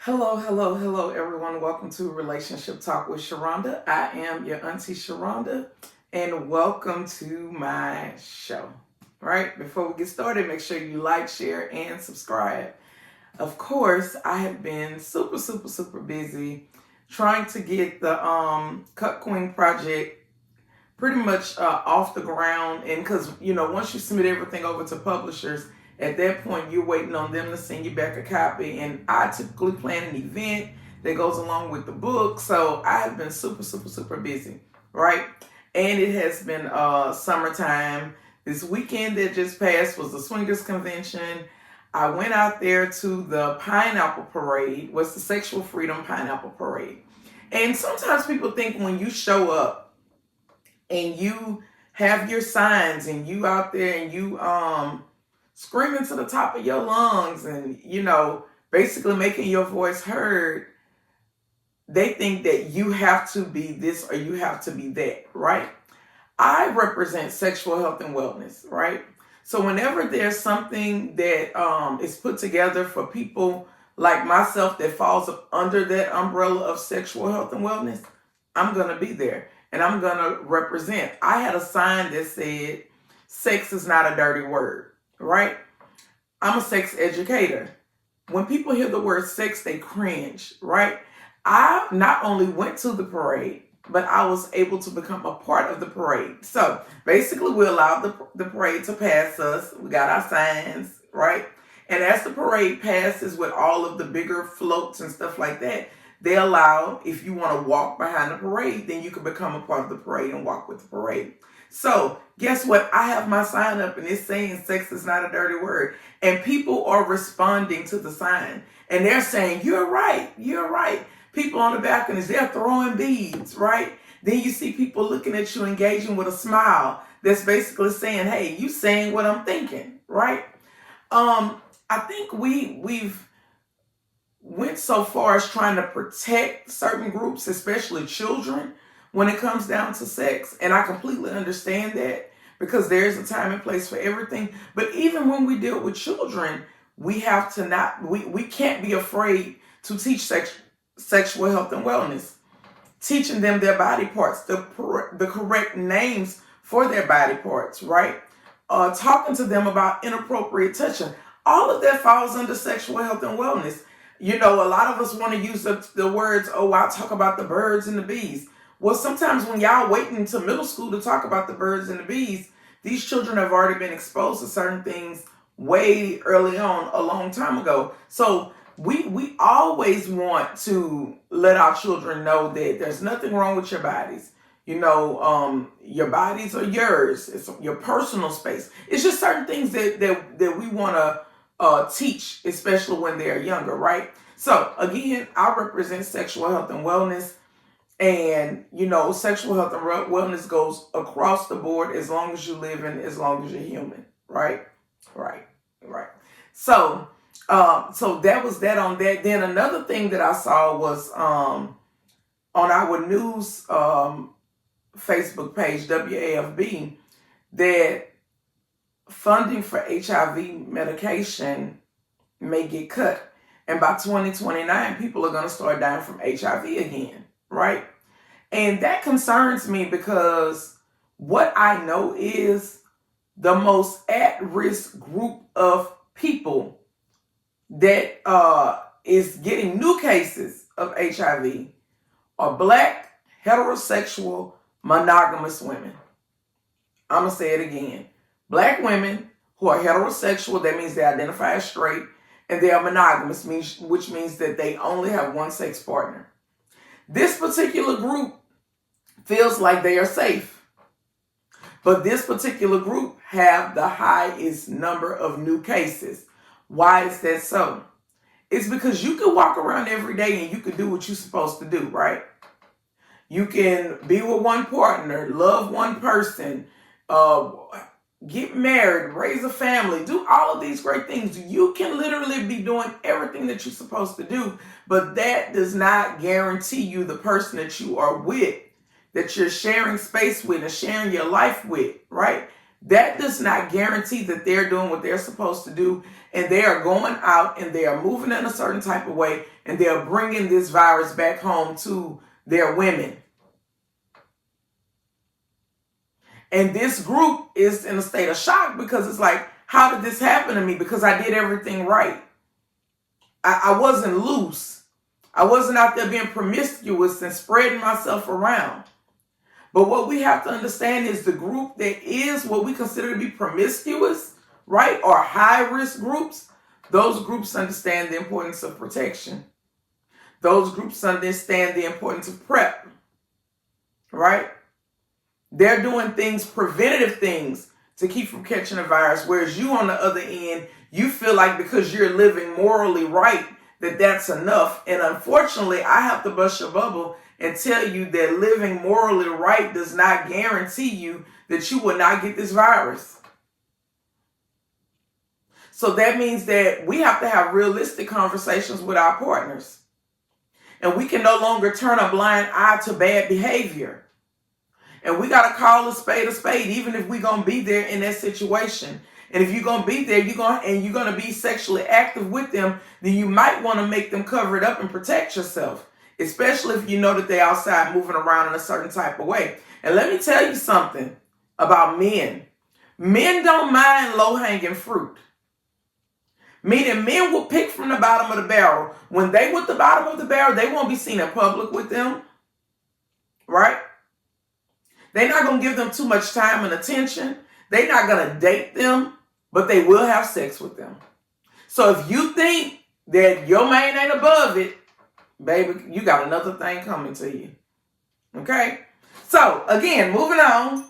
Hello, hello, hello, everyone. Welcome to Relationship Talk with Sharonda. I am your auntie Sharonda, and welcome to my show. Right before we get started, make sure you like, share, and subscribe. Of course, I have been super busy trying to get the Cut Queen project pretty much off the ground. And because, once you submit everything over to publishers, at that point, you're waiting on them to send you back a copy. And I typically plan an event that goes along with the book. So I have been super busy, right? And it has been summertime. This weekend that just passed was the Swingers Convention. I went out there to the Pineapple Parade. What's the Sexual Freedom Pineapple Parade? And sometimes people think when you show up and you have your signs and you out there and you screaming to the top of your lungs and basically making your voice heard, they think that you have to be this or you have to be that, right? I represent sexual health and wellness, right? So whenever there's something that is put together for people like myself that falls under that umbrella of sexual health and wellness, I'm going to be there and I'm going to represent. I had a sign that said, sex is not a dirty word, right? I'm a sex educator. When people hear the word sex, they cringe, right? I not only went to the parade, but I was able to become a part of the parade. So basically, we allowed the parade to pass us. We got our signs, right? And as the parade passes with all of the bigger floats and stuff like that, they allow, if you want to walk behind the parade, then you can become a part of the parade and walk with the parade. So guess what? I have my sign up and it's saying sex is not a dirty word. And people are responding to the sign. And they're saying, you're right, you're right. People on the balconies, they're throwing beads, right? Then you see people looking at you, engaging with a smile. That's basically saying, hey, you saying what I'm thinking, right? I think we've went so far as trying to protect certain groups, especially children, when it comes down to sex. And I completely understand that because there's a time and place for everything. But even when we deal with children, we have to we can't be afraid to teach sexual health and wellness, teaching them their body parts, the correct names for their body parts, right? Talking to them about inappropriate touching. All of that falls under sexual health and wellness. A lot of us want to use the words, oh, I'll talk about the birds and the bees. Well, sometimes when y'all waiting until middle school to talk about the birds and the bees, these children have already been exposed to certain things way early on, a long time ago. So we always want to let our children know that there's nothing wrong with your bodies. Your bodies are yours. It's your personal space. It's just certain things that we want to teach, especially when they're younger, right? So again, I represent sexual health and wellness. And, sexual health and wellness goes across the board as long as you live in, as long as you're human, right? Right. So that was that on that. Then another thing that I saw was on our news Facebook page, WAFB, that funding for HIV medication may get cut. And by 2029, people are going to start dying from HIV again, right? And that concerns me because what I know is the most at-risk group of people that is getting new cases of HIV are Black, heterosexual, monogamous women. I'm going to say it again. Black women who are heterosexual, that means they identify as straight, and they are monogamous, which means that they only have one sex partner. This particular group feels like they are safe, but this particular group have the highest number of new cases. Why is that so? It's because you can walk around every day and you can do what you're supposed to do, right? You can be with one partner, love one person, get married, raise a family, do all of these great things. You can literally be doing everything that you're supposed to do, but that does not guarantee you the person that you are with, that you're sharing space with and sharing your life with, right? that does not guarantee that they're doing what they're supposed to do, and they are going out and they are moving in a certain type of way, and they're bringing this virus back home to their women. And this group is in a state of shock because it's like, how did this happen to me? Because I did everything right. I wasn't loose. I wasn't out there being promiscuous and spreading myself around. But what we have to understand is the group that is what we consider to be promiscuous, right, or high-risk groups, those groups understand the importance of protection. Those groups understand the importance of PrEP, right? They're doing things, preventative things, to keep from catching a virus, whereas you on the other end, you feel like because you're living morally right, that that's enough. And unfortunately, I have to bust your bubble and tell you that living morally right does not guarantee you that you will not get this virus. So that means that we have to have realistic conversations with our partners. And we can no longer turn a blind eye to bad behavior. And we got to call a spade, even if we're going to be there in that situation. And if you're going to be there, you're going to be sexually active with them, then you might want to make them cover it up and protect yourself, especially if you know that they're outside moving around in a certain type of way. And let me tell you something about men. Men don't mind low-hanging fruit. Meaning men will pick from the bottom of the barrel. When they with the bottom of the barrel, they won't be seen in public with them, right? They're not going to give them too much time and attention. They're not going to date them, but they will have sex with them. So if you think that your man ain't above it, baby, you got another thing coming to you. Okay? So, again, moving on.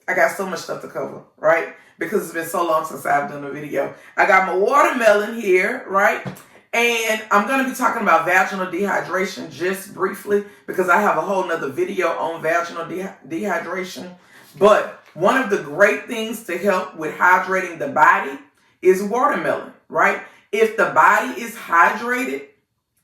I got so much stuff to cover, right? Because it's been so long since I've done a video. I got my watermelon here, right? And I'm going to be talking about vaginal dehydration just briefly because I have a whole nother video on vaginal dehydration. But one of the great things to help with hydrating the body is watermelon, right? If the body is hydrated,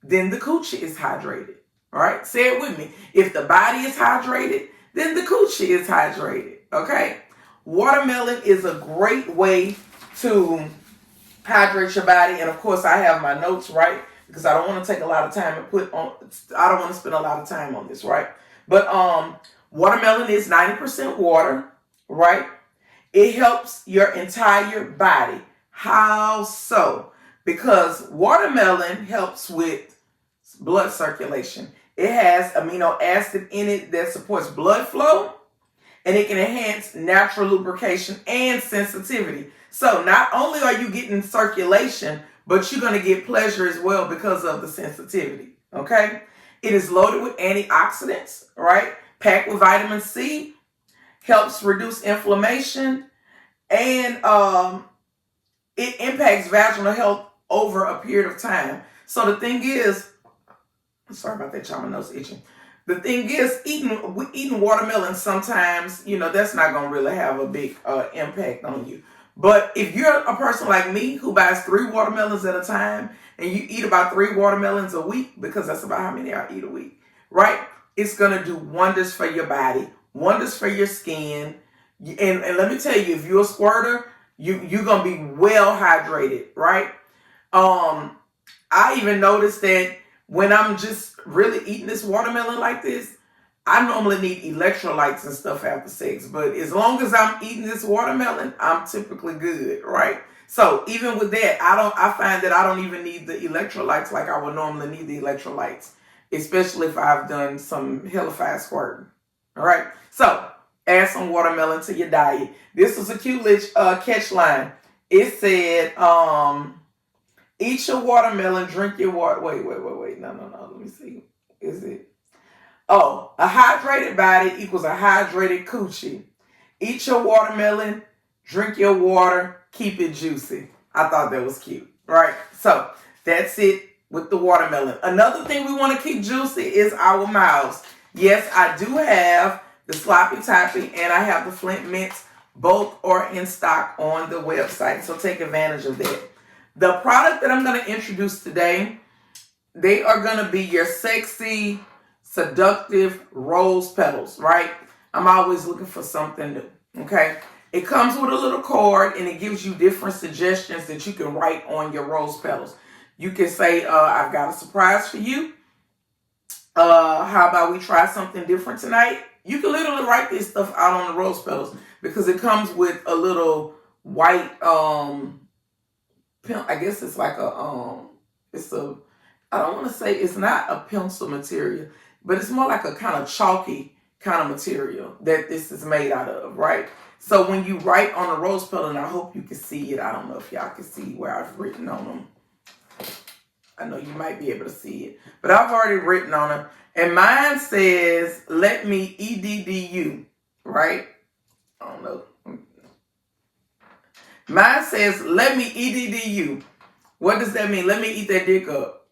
then the coochie is hydrated, all right? Say it with me. If the body is hydrated, then the coochie is hydrated, okay? Watermelon is a great way to hydrate your body. And of course, I have my notes, right? Because I don't want to take a lot of time and I don't want to spend a lot of time on this, right? But watermelon is 90% water, right? It helps your entire body. How so? Because watermelon helps with blood circulation. It has amino acid in it that supports blood flow, and it can enhance natural lubrication and sensitivity. So not only are you getting circulation, but you're going to get pleasure as well because of the sensitivity, okay? It is loaded with antioxidants, right? Packed with vitamin C, helps reduce inflammation, and it impacts vaginal health over a period of time. So the thing is, sorry about that, y'all, my nose itching. The thing is, eating watermelon sometimes, that's not going to really have a big impact on you. But if you're a person like me who buys 3 watermelons at a time and you eat about 3 watermelons a week, because that's about how many I eat a week, right? It's going to do wonders for your body, wonders for your skin. And let me tell you, if you're a squirter, you're going to be well hydrated, right? I even noticed that when I'm just really eating this watermelon like this, I normally need electrolytes and stuff after sex. But as long as I'm eating this watermelon, I'm typically good, right? So even with that, I find that I don't even need the electrolytes like I would normally need the electrolytes, especially if I've done some hellified squirting. All right. So add some watermelon to your diet. This was a cute little catch line. It said, eat your watermelon, drink your water. Wait. No. Let me see. Is it? Oh, a hydrated body equals a hydrated coochie. Eat your watermelon, drink your water, keep it juicy. I thought that was cute, right? So that's it with the watermelon. Another thing we want to keep juicy is our mouths. Yes, I do have the Sloppy Toppy and I have the Flint Mints. Both are in stock on the website, so take advantage of that. The product that I'm going to introduce today, they are going to be your sexy, seductive rose petals, right? I'm always looking for something new, okay? It comes with a little card, and it gives you different suggestions that you can write on your rose petals. You can say, I've got a surprise for you. How about we try something different tonight? You can literally write this stuff out on the rose petals because it comes with a little white, I guess it's like I don't want to say it's not a pencil material, but it's more like a kind of chalky kind of material that this is made out of, right? So when you write on a rose petal, and I hope you can see it, I don't know if y'all can see where I've written on them. I know you might be able to see it, but I've already written on them. And mine says, let me EDDU, right? I don't know. Mine says, let me EDDU. What does that mean? Let me eat that dick up,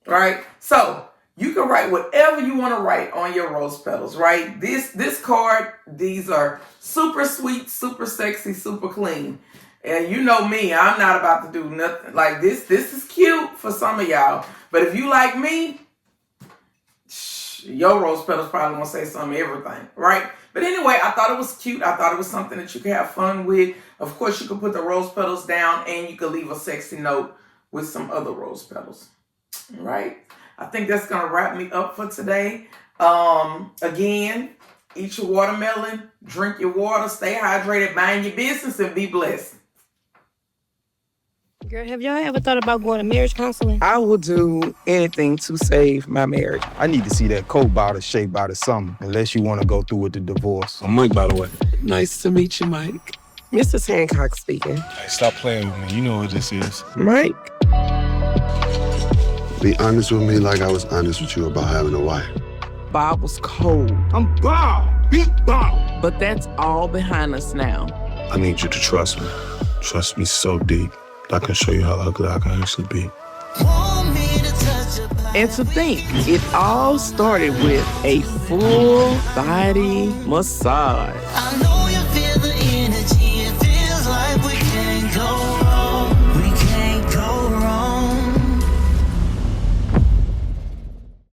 right? So you can write whatever you want to write on your rose petals, right? This card, these are super sweet, super sexy, super clean. And you know me, I'm not about to do nothing like this. This is cute for some of y'all. But if you like me, your rose petals probably gonna say some everything, right? But anyway, I thought it was cute. I thought it was something that you could have fun with. Of course, you could put the rose petals down and you could leave a sexy note with some other rose petals, right? I think that's gonna wrap me up for today. Again, eat your watermelon, drink your water, stay hydrated, mind your business, and be blessed. Girl, have y'all ever thought about going to marriage counseling? I will do anything to save my marriage. I need to see that Coke bottle shaped out of something, unless you want to go through with the divorce. I'm Mike, by the way. Nice to meet you, Mike. Mrs. Hancock speaking. Hey, stop playing with me. You know what this is. Mike. Be honest with me like I was honest with you about having a wife. Bob was cold. I'm Bob. Big Bob. But that's all behind us now. I need you to trust me. Trust me so deep. I can show you how ugly I can actually be. And to think, it all started with a full body massage.